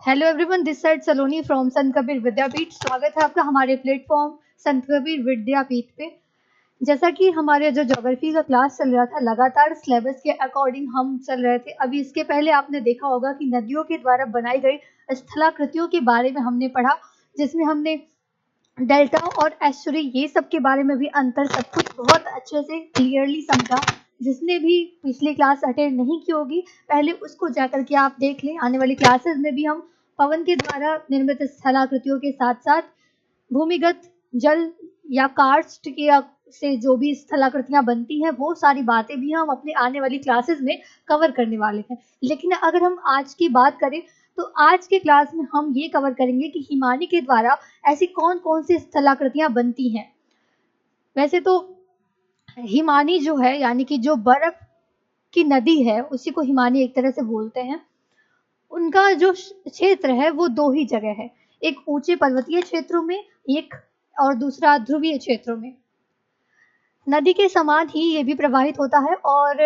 Hello everyone, this side Saloni from संत कबीर विद्यापीठ। स्वागत है आपका हमारे प्लेटफॉर्म संत कबीर विद्यापीठ पे। जैसा कि हमारे जो ज्योग्राफी का क्लास चल रहा था, लगातार सिलेबस के अकॉर्डिंग हम चल रहे थे। अभी इसके पहले आपने देखा होगा कि नदियों के द्वारा बनाई गई स्थलाकृतियों के बारे में हमने पढ़ा, जिसमें हमने डेल्टा और एस्चुरी ये सब के बारे में भी अंतर सब कुछ बहुत अच्छे से क्लियरली समझा। जिसने भी पिछली क्लास अटेंड नहीं की होगी, पहले उसको जाकर के आप देख लें। आने वाली क्लासेस में भी हम पवन के द्वारा निर्मित स्थलाकृतियों के साथ साथ भूमिगत जल या कार्स्ट के से जो भी स्थलाकृतियां बनती हैं, वो सारी बातें भी हम अपने आने वाली क्लासेस में कवर करने वाले हैं। लेकिन अगर हम आज की बात करें तो आज के क्लास में हम ये कवर करेंगे कि हिमानी के द्वारा ऐसी कौन कौन सी स्थलाकृतियां बनती हैं। वैसे तो हिमानी जो है, यानी कि जो बर्फ की नदी है, उसी को हिमानी एक तरह से बोलते हैं। उनका जो क्षेत्र है वो दो ही जगह है, एक ऊंचे पर्वतीय क्षेत्रों में, एक और दूसरा ध्रुवीय क्षेत्रों में। नदी के समान ही ये भी प्रवाहित होता है और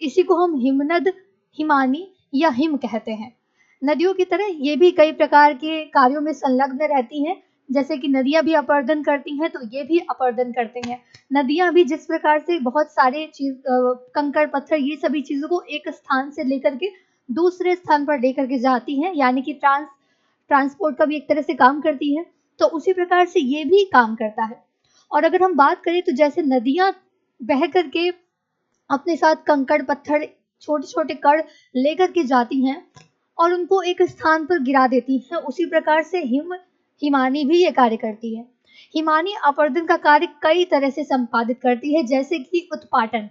इसी को हम हिमनद, हिमानी या हिम कहते हैं। नदियों की तरह ये भी कई प्रकार के कार्यों में संलग्न रहती हैं। जैसे कि नदियां भी अपर्दन करती हैं, तो ये भी अपर्दन करते हैं। नदियां भी जिस प्रकार से बहुत सारे कंकड़ पत्थर ये सभी चीजों को एक स्थान से लेकर के दूसरे स्थान पर लेकर के जाती हैं, यानी कि ट्रांसपोर्ट का भी एक तरह से काम करती है। तो उसी प्रकार से ये भी काम करता है। और अगर हम बात करें तो जैसे नदियां बह करके अपने साथ कंकड़ पत्थर, छोटे छोटे कण लेकर के जाती हैं और उनको एक स्थान पर गिरा देती हैं, उसी प्रकार से हिमानी भी ये कार्य करती है। हिमानी अपर्दन का कार्य कई तरह से संपादित करती है, जैसे कि उत्पाटन।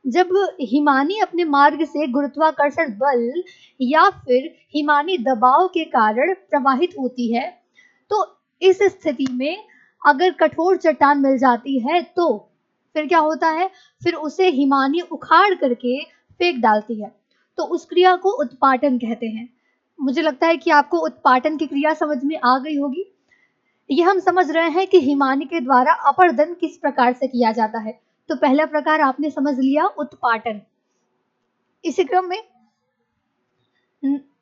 जब हिमानी अपने मार्ग से गुरुत्वाकर्षण बल या फिर हिमानी दबाव के कारण प्रवाहित होती है, तो इस स्थिति में अगर कठोर चट्टान मिल जाती है तो फिर क्या होता है, फिर उसे हिमानी उखाड़ करके फेंक डालती है। तो उस क्रिया को उत्पाटन कहते हैं। मुझे लगता है कि आपको उत्पाटन की क्रिया समझ में आ गई होगी। ये हम समझ रहे हैं कि हिमानी के द्वारा अपर्दन किस प्रकार से किया जाता है। तो पहला प्रकार आपने समझ लिया, उत्पाटन। इसी क्रम में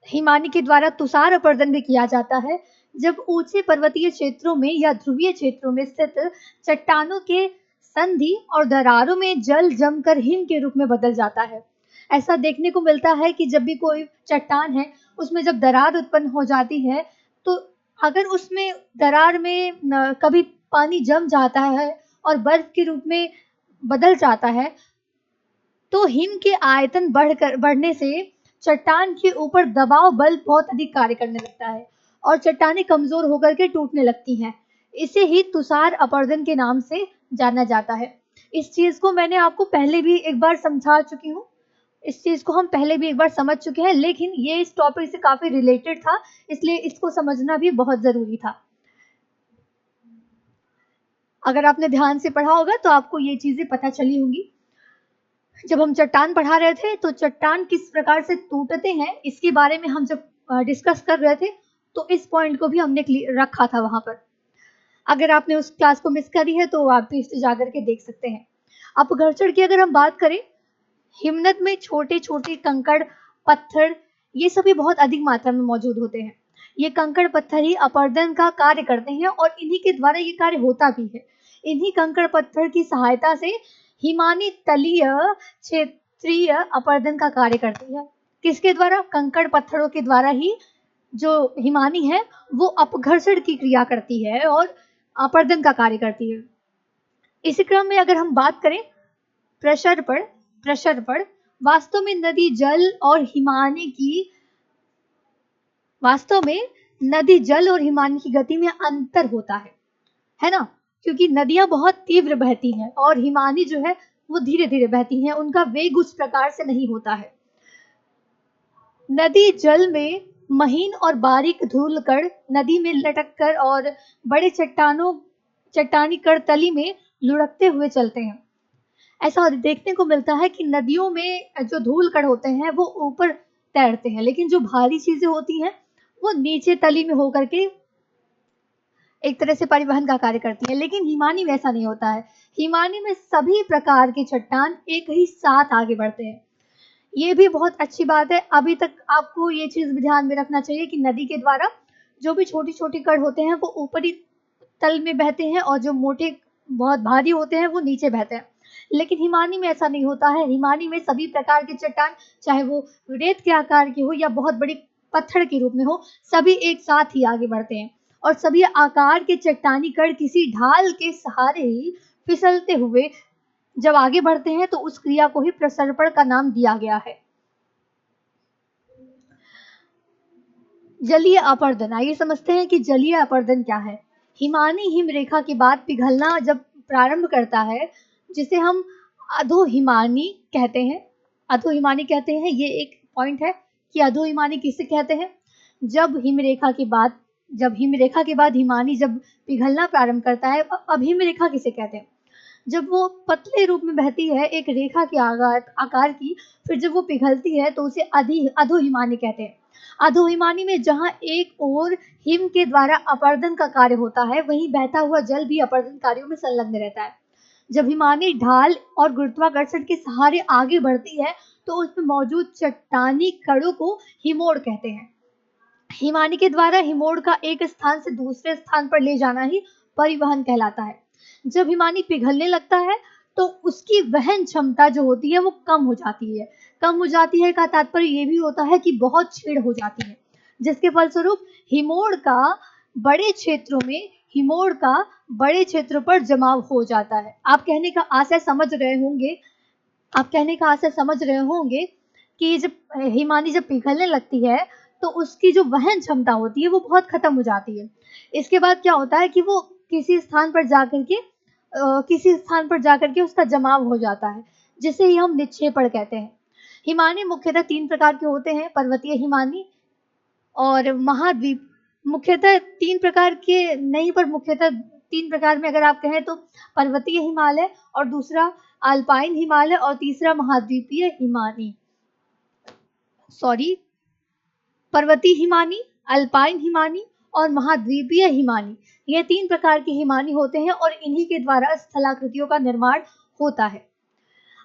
हिमानी के द्वारा तुषार अपर्दन भी किया जाता है, जब ऊंचे पर्वतीय क्षेत्रों में या ध्रुवीय क्षेत्रों में स्थित चट्टानों के संधि और दरारों में जल जमकर हिम के रूप में बदल जाता है। ऐसा देखने को मिलता है कि जब भी कोई चट्टान है, उसमें जब दरार उत्पन्न हो जाती है, तो अगर उसमें दरार में कभी पानी जम जाता है और बर्फ के रूप में बदल जाता है, तो हिम के आयतन बढ़ने से चट्टान के ऊपर दबाव बल बहुत अधिक कार्य करने लगता है और चट्टानें कमजोर होकर के टूटने लगती हैं। इसे ही तुषार अपर्दन के नाम से जाना जाता है। इस चीज को मैंने आपको पहले भी एक बार समझा चुकी हूँ, इस चीज को हम पहले भी एक बार समझ चुके हैं, लेकिन ये इस टॉपिक से काफी रिलेटेड था, इसलिए इसको समझना भी बहुत जरूरी था। अगर आपने ध्यान से पढ़ा होगा तो आपको ये चीजें पता चली होंगी। जब हम चट्टान पढ़ा रहे थे तो चट्टान किस प्रकार से टूटते हैं, इसके बारे में हम जब डिस्कस कर रहे थे, तो इस पॉइंट को भी हमने रखा था वहां पर। अगर आपने उस क्लास को मिस करी है तो आप भी इसे जाकर के देख सकते हैं। अपघर्षण की अगर हम बात करें, हिमनद में छोटे छोटे कंकड़ पत्थर ये सभी बहुत अधिक मात्रा में मौजूद होते हैं। ये कंकड़ पत्थर ही अपर्दन का कार्य करते हैं और इन्हीं के द्वारा ये कार्य होता भी है। इन्हीं कंकड़ पत्थर की सहायता से हिमानी तलीय क्षेत्रीय अपर्दन का कार्य करती है। किसके द्वारा? कंकड़ पत्थरों के द्वारा ही जो हिमानी है वो अपघर्षण की क्रिया करती है और अपर्दन का कार्य करती है। इसी क्रम में अगर हम बात करें प्रसर्पण, वास्तव में नदी जल और हिमानी की गति में अंतर होता है ना? क्योंकि नदियां बहुत तीव्र बहती हैं और हिमानी जो है वो धीरे धीरे बहती हैं, उनका वेग उस प्रकार से नहीं होता है। नदी जल में महीन और बारीक धूल कण नदी में लटक कर और बड़े चट्टानी कण तली में लुढ़कते हुए चलते हैं। ऐसा देखने को मिलता है कि नदियों में जो धूल कण होते हैं वो ऊपर तैरते हैं, लेकिन जो भारी चीजें होती हैं वो नीचे तली में होकर के एक तरह से परिवहन का कार्य करती है। लेकिन हिमानी वैसा नहीं होता है। हिमानी में सभी प्रकार के चट्टान एक ही साथ आगे बढ़ते हैं। ये भी बहुत अच्छी बात है। अभी तक आपको ये चीज़ भी ध्यान में रखना चाहिए कि नदी के द्वारा जो भी छोटी-छोटी कण होते हैं वो ऊपरी तल में बहते हैं और जो मोटे बहुत भारी होते हैं वो नीचे बहते हैं। लेकिन हिमानी में ऐसा नहीं होता है। हिमानी में सभी प्रकार की चट्टान, चाहे वो रेत के आकार की हो या बहुत बड़ी पत्थर के रूप में हो, सभी एक साथ ही आगे बढ़ते हैं और सभी आकार के चट्टानी कण किसी ढाल के सहारे ही फिसलते हुए जब आगे बढ़ते हैं तो उस क्रिया को ही प्रसर्पण का नाम दिया गया है। जलीय अपरदन, आइए समझते हैं कि जलीय अपरदन क्या है। हिमानी हिमरेखा के बाद पिघलना जब प्रारंभ करता है, जिसे हम अधोहिमानी कहते हैं। अधोहिमानी कहते हैं, ये एक पॉइंट है कि अधोहिमानी किसे कहते हैं। जब हिमरेखा के बाद हिमानी जब पिघलना प्रारंभ करता है, अब हिमरेखा किसे कहते हैं। जब वो पतले रूप में बहती है एक रेखा के आकार की, फिर जब वो पिघलती है तो उसे अधोहिमानी कहते हैं। अधोहिमानी में जहाँ एक ओर हिम के द्वारा अपरदन का कार्य होता है, वहीं बहता हुआ जल भी अपरदन कार्यों में संलग्न रहता है। जब हिमानी ढाल और गुरुत्वाकर्षण के सहारे आगे बढ़ती है तो उसमें मौजूद चट्टानी कणों को हिमोड़ कहते हैं। हिमानी के द्वारा हिमोड़ का एक स्थान से दूसरे स्थान पर ले जाना ही परिवहन कहलाता है। जब हिमानी पिघलने लगता है तो उसकी वहन क्षमता जो होती है वो कम हो जाती है। कम हो जाती है का तात्पर्य ये भी होता है कि बहुत छीड़ हो जाती है, जिसके फलस्वरूप हिमोड़ का बड़े क्षेत्रों में हिमोड़ का बड़े क्षेत्रों पर जमाव हो जाता है। आप कहने का आशय समझ रहे होंगे कि जब हिमानी जब पिघलने लगती है तो उसकी जो वहन क्षमता होती है वो बहुत खत्म हो जाती है। इसके बाद क्या होता है कि वो किसी स्थान पर जाकर के उसका जमाव हो जाता है, जिसे ही हम निक्षेपण कहते हैं। हिमानी मुख्यतः 3 प्रकार के होते हैं, पर्वतीय हिमानी और महाद्वीप। मुख्यतः 3 प्रकार के नहीं, पर मुख्यतः 3 प्रकार में अगर आप कहें तो पर्वतीय हिमालय और दूसरा अल्पाइन हिमालय और तीसरा महाद्वीपीय हिमानी। पर्वतीय हिमानी, अल्पाइन हिमानी और महाद्वीपीय हिमानी, ये 3 प्रकार के हिमानी होते हैं और इन्हीं के द्वारा स्थलाकृतियों का निर्माण होता है।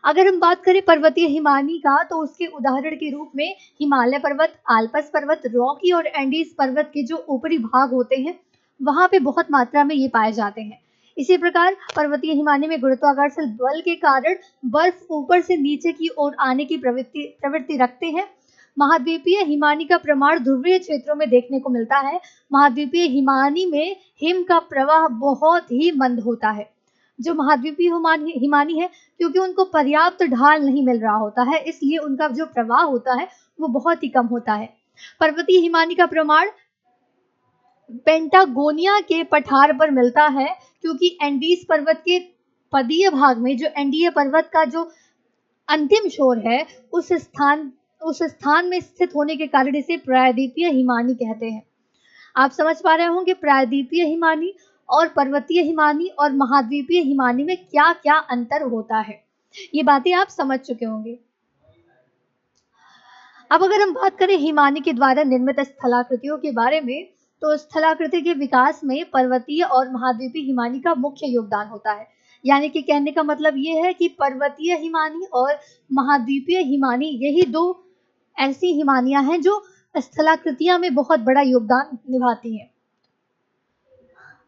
अगर हम बात करें पर्वतीय हिमानी का तो उसके उदाहरण के रूप में हिमालय पर्वत, आल्प्स पर्वत, रॉकी और एंडीज पर्वत के जो ऊपरी भाग होते हैं वहां पे बहुत मात्रा में ये पाए जाते हैं। इसी प्रकार पर्वतीय हिमानी में गुरुत्वाकर्षण बल के कारण बर्फ ऊपर से नीचे की ओर आने की प्रवृत्ति रखते हैं। महाद्वीपीय हिमानी का प्रमाण ध्रुवीय क्षेत्रों में देखने को मिलता है। महाद्वीपीय हिमानी में हिम का प्रवाह बहुत ही मंद होता है। जो महाद्वीपीय हिमानी है, क्योंकि उनको पर्याप्त ढाल नहीं मिल रहा होता है, इसलिए उनका जो प्रवाह होता है वो बहुत ही कम होता है। पर्वतीय हिमानी का प्रमाण पेंटागोनिया के पठार पर मिलता है, क्योंकि एंडीज पर्वत के पदीय भाग में जो एंडीय पर्वत का जो अंतिम छोर है उस स्थान में स्थित होने के कारण इसे प्रायद्वीपीय हिमानी कहते हैं। आप समझ पा रहे होंगे प्रायद्वीपीय हिमानी और पर्वतीय हिमानी और महाद्वीपीय हिमानी में क्या क्या अंतर होता है, ये बातें आप समझ चुके होंगे। अब अगर हम बात करें हिमानी के द्वारा निर्मित स्थलाकृतियों के बारे में, तो स्थलाकृति के विकास में पर्वतीय और महाद्वीपीय हिमानी का मुख्य योगदान होता है। यानी कि कहने का मतलब ये है कि पर्वतीय हिमानी और महाद्वीपीय हिमानी यही 2 ऐसी हिमानियां हैं जो स्थलाकृतियां में बहुत बड़ा योगदान निभाती हैं।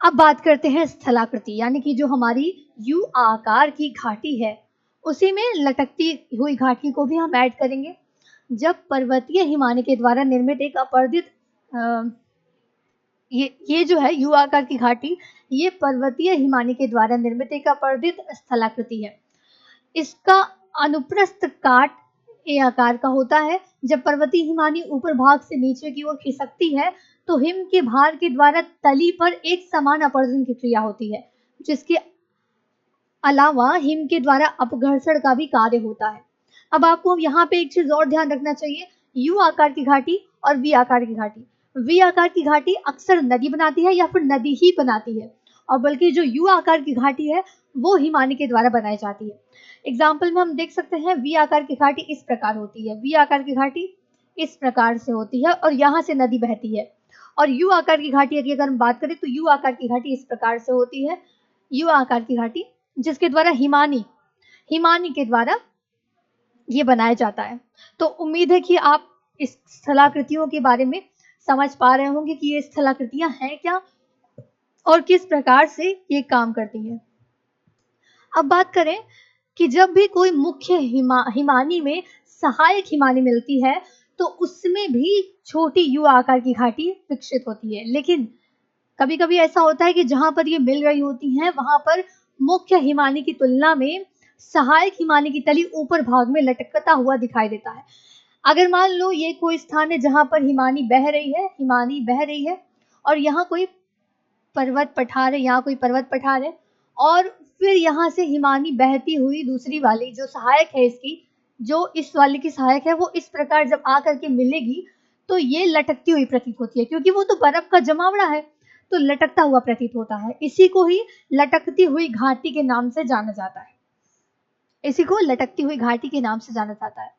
अब बात करते हैं स्थलाकृति, यानी कि जो हमारी यू आकार की घाटी है उसी में लटकती हुई घाटी को भी हम ऐड करेंगे। जब पर्वतीय हिमानी के द्वारा निर्मित एक अपरदित ये जो है यू आकार की घाटी, ये पर्वतीय हिमानी के द्वारा निर्मित एक अपरदित स्थलाकृति है। इसका अनुप्रस्थ काट ए आकार का होता है। जब पर्वतीय हिमानी ऊपर भाग से नीचे की ओर खिसकती है तो हिम के भार के द्वारा तली पर एक समान अपरदन की क्रिया होती है, जिसके अलावा हिम के द्वारा अपघर्षण का भी कार्य होता है। अब आपको यहाँ पे एक चीज और ध्यान रखना चाहिए, यू आकार की घाटी और वी आकार की घाटी। वी आकार की घाटी अक्सर नदी बनाती है या फिर नदी ही बनाती है, और बल्कि जो यू आकार की घाटी है वो हिमानी के द्वारा बनाई जाती है। एग्जाम्पल में हम देख सकते हैं वी आकार की घाटी इस प्रकार होती है, वी आकार की घाटी इस प्रकार से होती है और यहाँ से नदी बहती है। और यू आकार की घाटी की अगर हम बात करें तो यू आकार की घाटी इस प्रकार से होती है, यू आकार की घाटी, जिसके द्वारा हिमानी के द्वारा ये बनाया जाता है। तो उम्मीद है कि आप इस स्थलाकृतियों के बारे में समझ पा रहे होंगे कि ये स्थलाकृतियां हैं क्या और किस प्रकार से ये काम करती हैं। अब बात करें कि जब भी कोई मुख्य हिमानी में सहायक हिमानी मिलती है तो उसमें भी छोटी यू आकार की घाटी विकसित होती है। लेकिन कभी कभी ऐसा होता है कि जहां पर ये मिल रही होती हैं वहां पर मुख्य हिमानी की तुलना में सहायक हिमानी की तली ऊपर भाग में लटकता हुआ दिखाई देता है। अगर मान लो ये कोई स्थान है जहां पर हिमानी बह रही है और यहाँ कोई पर्वत पठार है और फिर यहाँ से हिमानी बहती हुई दूसरी वाली जो सहायक है इसकी, जो इस वाली की सहायक है, वो इस प्रकार जब आकर के मिलेगी तो ये लटकती हुई प्रतीत होती है, क्योंकि वो तो बर्फ का जमावड़ा है तो लटकता हुआ प्रतीत होता है। इसी को ही लटकती हुई घाटी के नाम से जाना जाता है। इसी को लटकती हुई घाटी के नाम से जाना जाता है।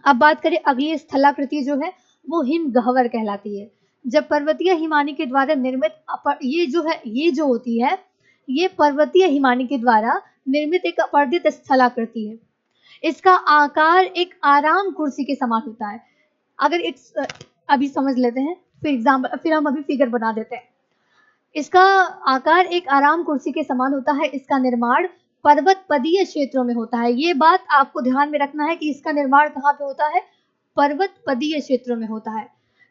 अब बात करें अगली स्थलाकृति जो है वो हिमगह्वर कहलाती है। जब पर्वतीय हिमानी के द्वारा निर्मित ये जो होती है ये पर्वतीय हिमानी के द्वारा निर्मित एक अपर्दित स्थलाकृति है। इसका आकार एक आराम कुर्सी के समान होता है। अगर इट्स अभी समझ लेते हैं, फिर हम अभी फिगर बना देते हैं। इसका आकार एक आराम कुर्सी के समान होता है। इसका निर्माण पर्वत पदीय क्षेत्रों में होता है। ये बात आपको ध्यान में रखना है कि इसका निर्माण कहाँ पे होता है, पर्वत पदीय क्षेत्रों में होता है।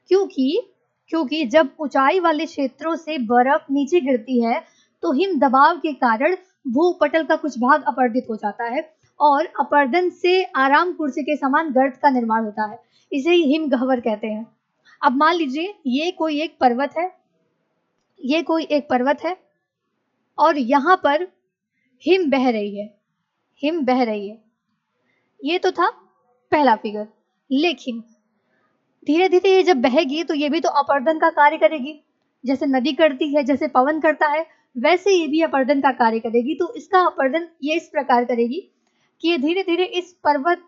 क्योंकि जब ऊंचाई वाले क्षेत्रों से बर्फ नीचे गिरती है तो हिम दबाव के कारण भूपटल का कुछ भाग अपर्दित हो जाता है और अपर्दन से आराम कुर्सी के समान गर्त का निर्माण होता है। इसे ही हिमगह्वर कहते हैं। अब मान लीजिए ये कोई एक पर्वत है और यहाँ पर हिम बह रही है। ये तो था पहला फिगर। लेकिन धीरे धीरे ये जब बहेगी तो ये भी तो अपर्दन का कार्य करेगी। जैसे नदी करती है, जैसे पवन करता है, वैसे ये भी अपर्दन का कार्य करेगी। तो इसका अपर्दन ये इस प्रकार करेगी कि ये धीरे धीरे इस पर्वत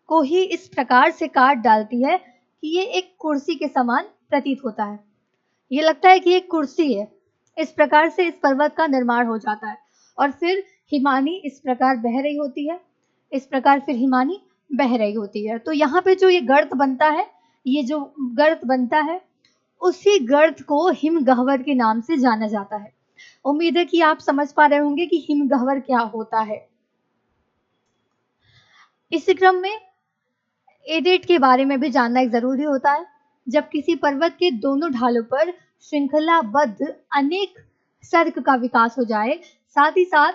को ही इस प्रकार से काट डालती है कि ये एक कुर्सी के समान प्रतीत होता है। ये लगता है कि एक कुर्सी है। इस प्रकार से इस पर्वत का निर्माण हो जाता है और फिर हिमानी इस प्रकार बह रही होती है। इस प्रकार फिर हिमानी बह रही होती है। तो यहाँ पे जो ये गर्त बनता है उसी गर्त को हिमगह्वर के नाम से जाना जाता है। उम्मीद है कि आप समझ पा रहे होंगे कि हिमगह्वर क्या होता है। इसी क्रम में एडेट के बारे में भी जानना एक जरूरी होता है। जब किसी पर्वत के दोनों ढालों पर श्रृंखलाबद्ध अनेक सर्क का विकास हो जाए, साथ ही साथ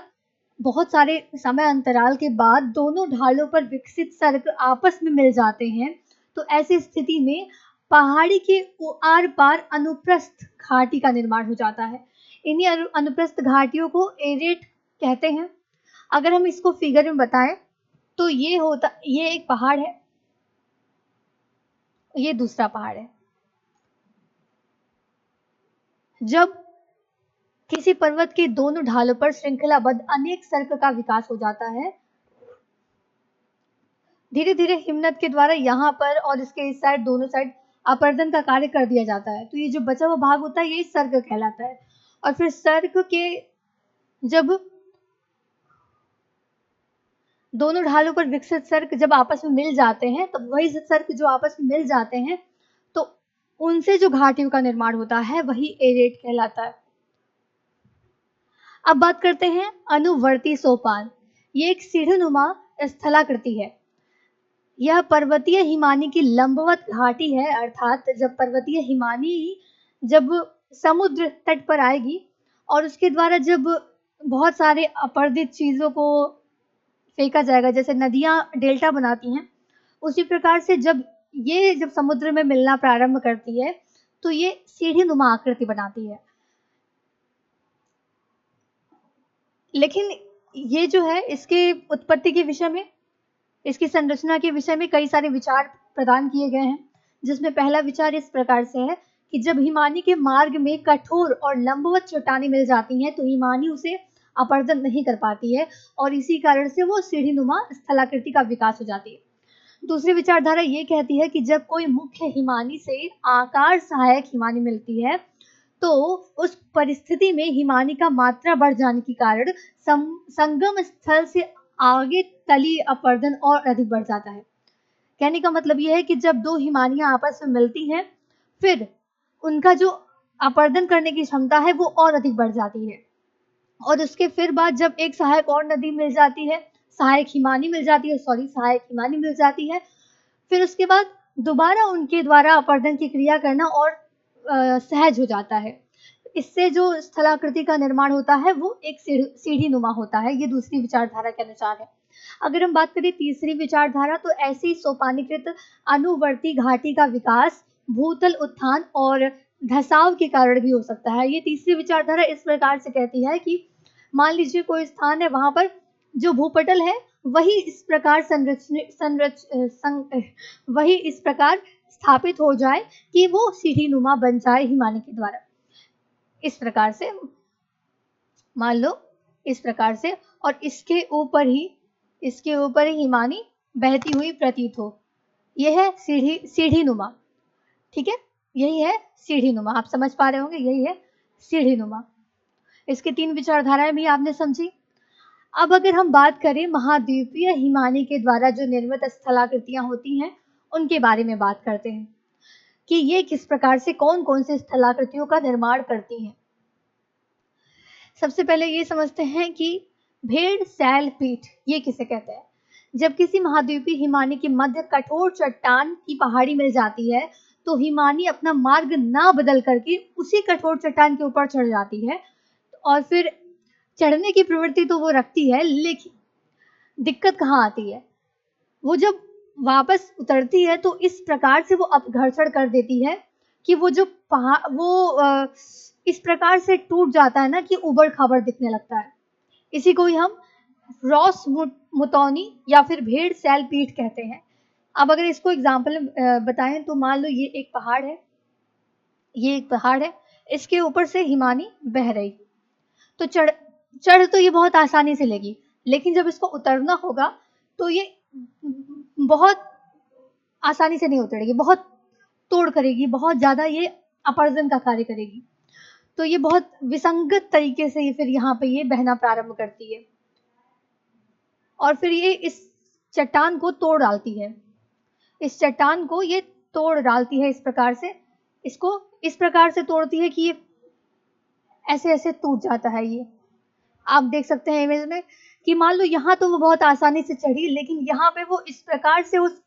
बहुत सारे समय अंतराल के बाद दोनों ढालों पर विकसित सर्क आपस में मिल जाते हैं, तो ऐसी स्थिति में पहाड़ी के आर पार अनुप्रस्थ घाटी का निर्माण हो जाता है। इन्हीं अनुप्रस्थ घाटियों को एडेट कहते हैं। अगर हम इसको फिगर में बताएं तो ये एक पहाड़ है, ये दूसरा पहाड़ है। जब किसी पर्वत के दोनों ढालों पर श्रृंखलाबद्ध अनेक सर्क का विकास हो जाता है, धीरे धीरे हिमनद के द्वारा यहाँ पर और इसके इस साइड दोनों साइड अपर्दन का कार्य कर दिया जाता है। तो ये जो बचा हुआ भाग होता है ये सर्क कहलाता है। और फिर सर्क के जब दोनों ढालों पर विकसित सर्क जब आपस में मिल जाते हैं, तब वही सर्क जो आपस में मिल जाते हैं तो उनसे जो घाटियों का निर्माण होता है वही एरेट कहलाता है। अब बात करते हैं अनुवर्ती सोपान। ये एक सीढ़ीनुमा स्थलाकृति है। यह पर्वतीय हिमानी की लंबवत घाटी है, अर्थात जब पर्वतीय हिमानी जब समुद्र तट पर आएगी और उसके द्वारा जब बहुत सारे अपर्दित चीजों को फेंका जाएगा, जैसे नदियां डेल्टा बनाती हैं, उसी प्रकार से जब समुद्र में मिलना प्रारंभ करती है तो ये सीढ़ीनुमा आकृति बनाती है। लेकिन ये जो है इसके उत्पत्ति के विषय में, इसकी संरचना के विषय में कई सारे विचार प्रदान किए गए हैं, जिसमें पहला विचार इस प्रकार से है कि जब हिमानी के मार्ग में कठोर और लंबवत चट्टानें मिल जाती हैं तो हिमानी उसे अपर्दन नहीं कर पाती है और इसी कारण से वो सीढ़ीनुमा स्थलाकृति का विकास हो जाती है। दूसरी विचारधारा ये कहती है कि जब कोई मुख्य हिमानी से आकार सहायक हिमानी मिलती है तो उस परिस्थिति में हिमानी का मात्रा बढ़ जाने के कारण संगम स्थल से आगे तलीय अपरदन और अधिक बढ़ जाता है। कहने का मतलब यह है कि जब दो हिमानियां आपस में मिलती हैं, फिर उनका जो अपरदन करने की क्षमता है वो और अधिक बढ़ जाती है। और उसके फिर बाद जब एक सहायक और नदी मिल जाती है, सहायक हिमानी मिल जाती है, फिर उसके बाद दोबारा उनके द्वारा अपरदन की क्रिया करना और सहज हो जाता है। इससे जो स्थलाकृति का निर्माण होता है वो एक सीढ़ी नुमा होता है। ये दूसरी विचारधारा के अनुसार है। अगर हम बात करें तीसरी विचारधारा, तो ऐसी सोपानीकृत अनुवर्ती घाटी का विकास भूतल उत्थान और धसाव के कारण भी हो सकता है। ये तीसरी विचारधारा इस प्रकार से कहती है कि मान लीजिए कोई स्थान है, वहां पर जो भूपटल है वही इस प्रकार वही इस प्रकार स्थापित हो जाए कि वो सीढ़ी नुमा बन जाए हिमानी के द्वारा। इस प्रकार से मान लो, इस प्रकार से, और इसके ऊपर ही हिमानी बहती हुई प्रतीत हो। यह है सीढ़ी नुमा। ठीक है, यही है सीढ़ी नुमा। आप समझ पा रहे होंगे, यही है सीढ़ी नुमा। इसकी 3 विचारधाराएं भी आपने समझी। अब अगर हम बात करें महाद्वीपीय हिमानी के द्वारा जो निर्मित स्थलाकृतियां होती हैं, उनके बारे में बात करते हैं कि ये किस प्रकार से कौन-कौन से स्थलाकृतियों का निर्माण करती हैं। सबसे पहले ये समझते हैं कि भेड़ सैल पीठ ये किसे कहते हैं। जब किसी महाद्वीपीय हिमानी के मध्य कठोर चट्टान की पहाड़ी मिल जाती है, तो हिमानी अपना मार्ग ना बदल करके उसी कठोर चट्टान के ऊपर चढ़ जाती है, और फिर चढ़ने की प्रवृत्ति तो वो रखती है, लेकिन दिक्कत कहाँ आती है, वो जब वापस उतरती है तो इस प्रकार से वो अपघर्षण कर देती है कि वो जो पहाड़ वो इस प्रकार से टूट जाता है ना कि उबड़ खाबड़ दिखने लगता है। इसी को ही हम रॉस मुतौनी या फिर भेड़ सैल पीठ कहते हैं। अब अगर इसको एग्जाम्पल बताएं तो मान लो ये एक पहाड़ है, इसके ऊपर से हिमानी बह रही, तो चढ़ तो ये बहुत आसानी से लेगी, लेकिन जब इसको उतरना होगा तो ये बहुत आसानी से नहीं उतरेगी, बहुत तोड़ करेगी, बहुत ज्यादा ये अपरदन का कार्य करेगी। तो ये बहुत विसंगत तरीके से फिर यहाँ पे ये बहना प्रारंभ करती है, और फिर ये इस चट्टान को तोड़ डालती है। इस चट्टान को ये तोड़ डालती है इस प्रकार से, इसको इस प्रकार से तोड़ती है कि ये ऐसे ऐसे टूट जाता है। ये आप देख सकते हैं इमेज में कि मान लो यहाँ तो वो बहुत आसानी से चढ़ी, लेकिन यहाँ पे वो इस प्रकार से उस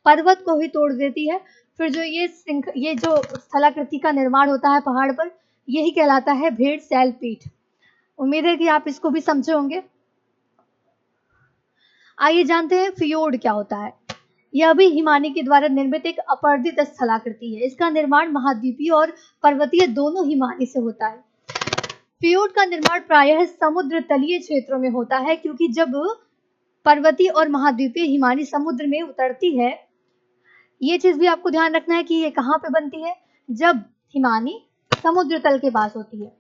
पर्वत को ही तोड़ देती है। फिर जो ये जो स्थलाकृति का निर्माण होता है पहाड़ पर, यही कहलाता है भेड़ सैल पीठ। उम्मीद है कि आप इसको भी समझे होंगे। आइए जानते हैं फियोर्ड क्या होता है। यह भी हिमानी के द्वारा निर्मित एक अपर्दित स्थलाकृति है। इसका निर्माण महाद्वीपीय और पर्वतीय दोनों हिमानी से होता है। फियोर्ड का निर्माण प्रायः समुद्र तलीय क्षेत्रों में होता है, क्योंकि जब पर्वतीय और महाद्वीपीय हिमानी समुद्र में उतरती है, ये चीज भी आपको ध्यान रखना है कि ये कहाँ पे बनती है, जब हिमानी समुद्र तल के पास होती है।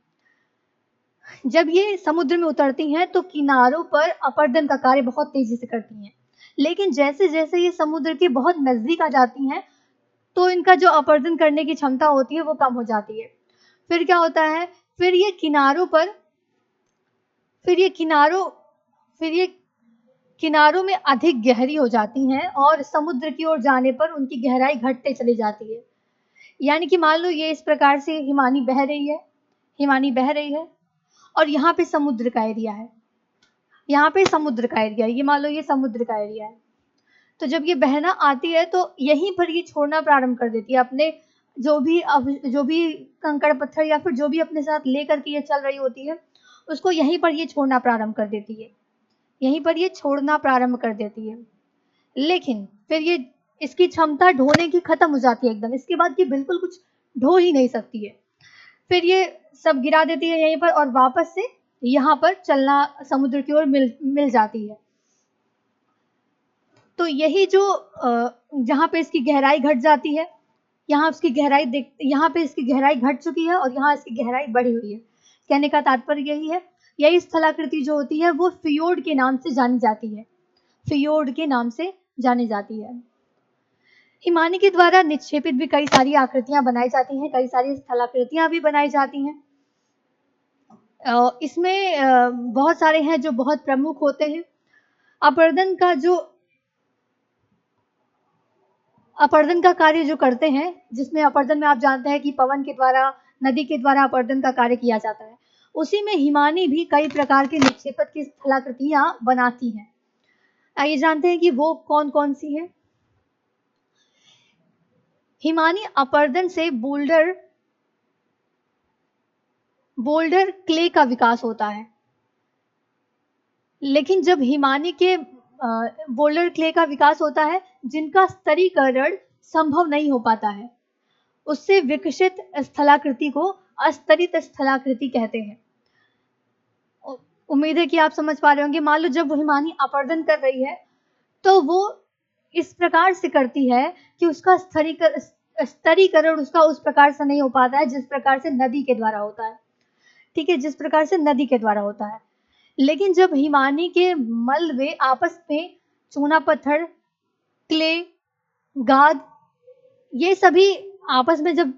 जब ये समुद्र में उतरती हैं तो किनारों पर अपरदन का कार्य बहुत तेजी से करती हैं, लेकिन जैसे जैसे ये समुद्र के बहुत नजदीक आ जाती हैं तो इनका जो अपरदन करने की क्षमता होती है वो कम हो जाती है। फिर क्या होता है, फिर ये किनारों में अधिक गहरी हो जाती हैं और समुद्र की ओर जाने पर उनकी गहराई घटते चली जाती है। यानी कि मान लो ये इस प्रकार से हिमानी बह रही है और यहाँ पे समुद्र का एरिया है, ये मान लो ये समुद्र का एरिया है। तो जब ये बहना आती है तो यहीं पर ये छोड़ना प्रारंभ कर देती है अपने जो भी कंकड़ पत्थर या फिर जो भी अपने साथ लेकर के ये चल रही होती है, उसको यहीं पर ये छोड़ना प्रारंभ कर देती है। लेकिन फिर ये इसकी क्षमता ढोने की खत्म हो जाती है एकदम। इसके बाद ये बिल्कुल कुछ ढो ही नहीं सकती है। फिर ये सब गिरा देती है यहीं पर और वापस से यहाँ पर चलना समुद्र की ओर मिल जाती है। तो यही जो जहाँ पे इसकी गहराई घट जाती है, यहाँ पे इसकी गहराई घट चुकी है और यहाँ इसकी गहराई बढ़ी हुई है। कहने का तात्पर्य यही है, यही स्थलाकृति जो होती है वो फियोर्ड के नाम से जानी जाती है। हिमानी के द्वारा निक्षेपित भी कई सारी आकृतियां बनाई जाती हैं, कई सारी स्थलाकृतियां भी बनाई जाती हैं। इसमें बहुत सारे हैं जो बहुत प्रमुख होते हैं। अपरदन का कार्य जो करते हैं, जिसमें अपरदन में आप जानते हैं कि पवन के द्वारा, नदी के द्वारा अपरदन का कार्य किया जाता है, उसी में हिमानी भी कई प्रकार के निक्षेपक की स्थलाकृतियां बनाती हैं। आइए जानते हैं कि वो कौन कौन सी है। हिमानी अपरदन से बोल्डर क्ले का विकास होता है, लेकिन जब हिमानी के बोल्डर क्ले का विकास होता है जिनका स्तरीकरण संभव नहीं हो पाता है, उससे विकसित स्थलाकृति को अस्तरित स्थलाकृति कहते हैं। उम्मीद है कि आप समझ पा रहे होंगे। मान लो जब हिमानी अपरदन कर रही है तो वो इस प्रकार से करती है कि उसका स्तरीकरण उसका उस प्रकार से नहीं हो पाता है जिस प्रकार से नदी के द्वारा होता है। ठीक है, जिस प्रकार से नदी के द्वारा होता है। लेकिन जब हिमानी के मलबे आपस में चूना पत्थर, क्ले, गाद, ये सभी आपस में जब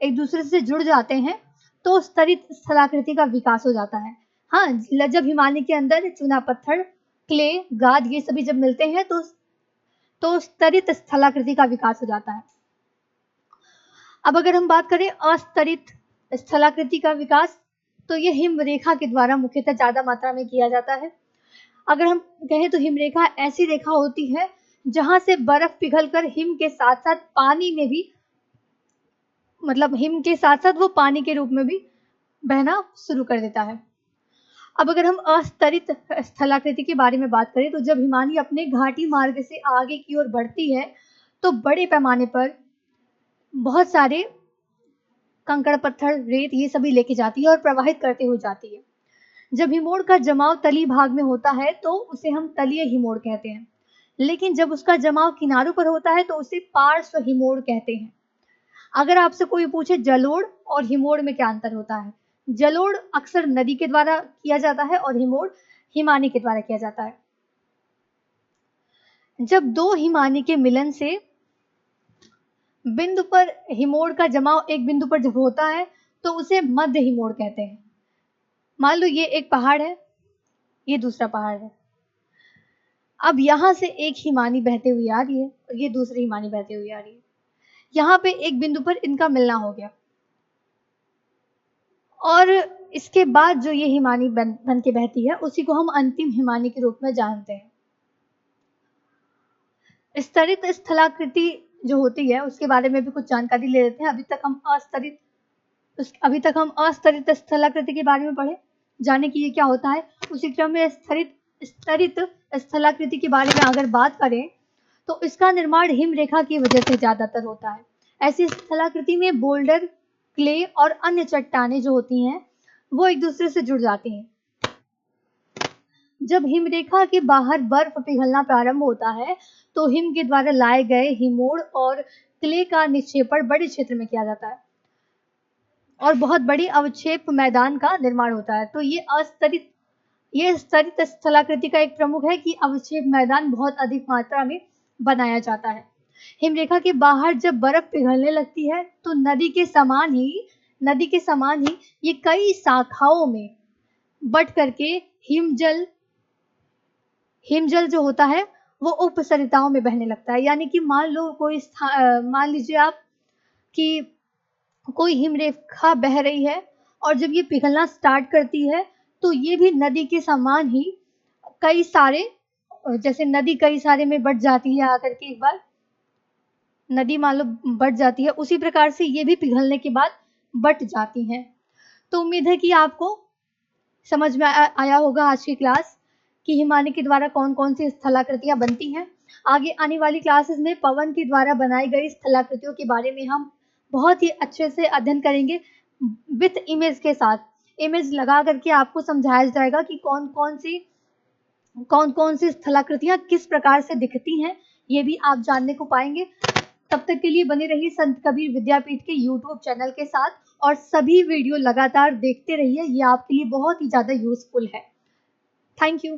एक दूसरे से जुड़ जाते हैं तो स्तरित स्थलाकृति का विकास हो जाता है। हाँ, जब हिमानी के अंदर चूना पत्थर, क्ले, गाद ये सभी जब मिलते हैं तो स्तरित स्थलाकृति का विकास हो जाता है। अब अगर हम बात करें अस्तरित स्थलाकृति का विकास, तो ये हिमरेखा के द्वारा मुख्यतः ज्यादा मात्रा में किया जाता है। अगर हम कहें तो हिमरेखा ऐसी रेखा होती है जहां से बर्फ पिघलकर हिम के साथ साथ पानी में भी, मतलब हिम के साथ साथ वो पानी के रूप में भी बहना शुरू कर देता है। अब अगर हम अस्तरित स्थलाकृति के बारे में बात करें तो जब हिमानी अपने घाटी मार्ग से आगे की ओर बढ़ती है तो बड़े पैमाने पर बहुत सारे कंकड़, पत्थर, रेत ये सभी लेके जाती है और प्रवाहित करते हुए जाती है। जब हिमोड़ का जमाव तली भाग में होता है तो उसे हम तलीय हिमोड़ कहते हैं, लेकिन जब उसका जमाव किनारों पर होता है तो उसे पार्श्व हिमोड़ कहते हैं। अगर आपसे कोई पूछे जलोढ़ और हिमोड़ में क्या अंतर होता है, जलोढ़ अक्सर नदी के द्वारा किया जाता है और हिमोड़ हिमानी के द्वारा किया जाता है। जब दो हिमानी के मिलन से बिंदु पर हिमोड़ का जमाव एक बिंदु पर जब होता है तो उसे मध्य हिमोड़ कहते हैं। मान लो ये एक पहाड़ है, ये दूसरा पहाड़ है। अब यहां से एक हिमानी बहते हुए आ रही है और ये दूसरी हिमानी बहते हुए आ रही है। यहाँ पे एक बिंदु पर इनका मिलना हो गया और इसके बाद जो ये हिमानी बन के बहती है उसी को हम अंतिम हिमानी के रूप में जानते हैं। स्तरित स्थलाकृति जो होती है उसके बारे में भी कुछ जानकारी ले लेते हैं। अभी तक हम अस्तरित स्थलाकृति के बारे में पढ़े, जाने कि ये क्या होता है। उसी क्रम में स्तरित स्थलाकृति के बारे में अगर बात करें तो इसका निर्माण हिमरेखा की वजह से ज्यादातर होता है। ऐसी स्थलाकृति में बोल्डर, क्ले और अन्य चट्टानें जो होती हैं वो एक दूसरे से जुड़ जाती हैं। जब हिमरेखा के बाहर बर्फ पिघलना प्रारंभ होता है तो हिम के द्वारा लाए गए हिमोड़ और क्ले का निक्षेपण बड़े क्षेत्र में किया जाता है और बहुत बड़ी अवक्षेप मैदान का निर्माण होता है। तो ये स्तरित स्थलाकृति का एक प्रमुख है कि अवक्षेप मैदान बहुत अधिक मात्रा में बनाया जाता है। हिमरेखा के बाहर जब बर्फ पिघलने लगती है तो नदी के समान ही ये कई शाखाओं में बट करके हिमजल जो होता है वो उपसरिताओं में बहने लगता है। यानी कि मान लीजिए आप कि कोई हिमरेखा बह रही है और जब ये पिघलना स्टार्ट करती है तो ये भी नदी के समान ही जैसे नदी कई सारे में बट जाती है, आकर के एक बार नदी मान लो बट जाती है, उसी प्रकार से ये भी पिघलने के बाद बट जाती हैं। तो उम्मीद है कि आपको समझ में आया होगा आज की क्लास कि हिमानी के द्वारा कौन कौन सी स्थलाकृतियां बनती हैं। आगे आने वाली क्लासेस में पवन के द्वारा बनाई गई स्थलाकृतियों के बारे में हम बहुत ही अच्छे से अध्ययन करेंगे विथ इमेज के साथ। इमेज लगा करके आपको समझाया जाएगा कि कौन कौन सी स्थलाकृतियां किस प्रकार से दिखती हैं, ये भी आप जानने को पाएंगे। तब तक के लिए बने रहिए संत कबीर विद्यापीठ के YouTube चैनल के साथ और सभी वीडियो लगातार देखते रहिए, ये आपके लिए बहुत ही ज्यादा यूजफुल है। Thank you.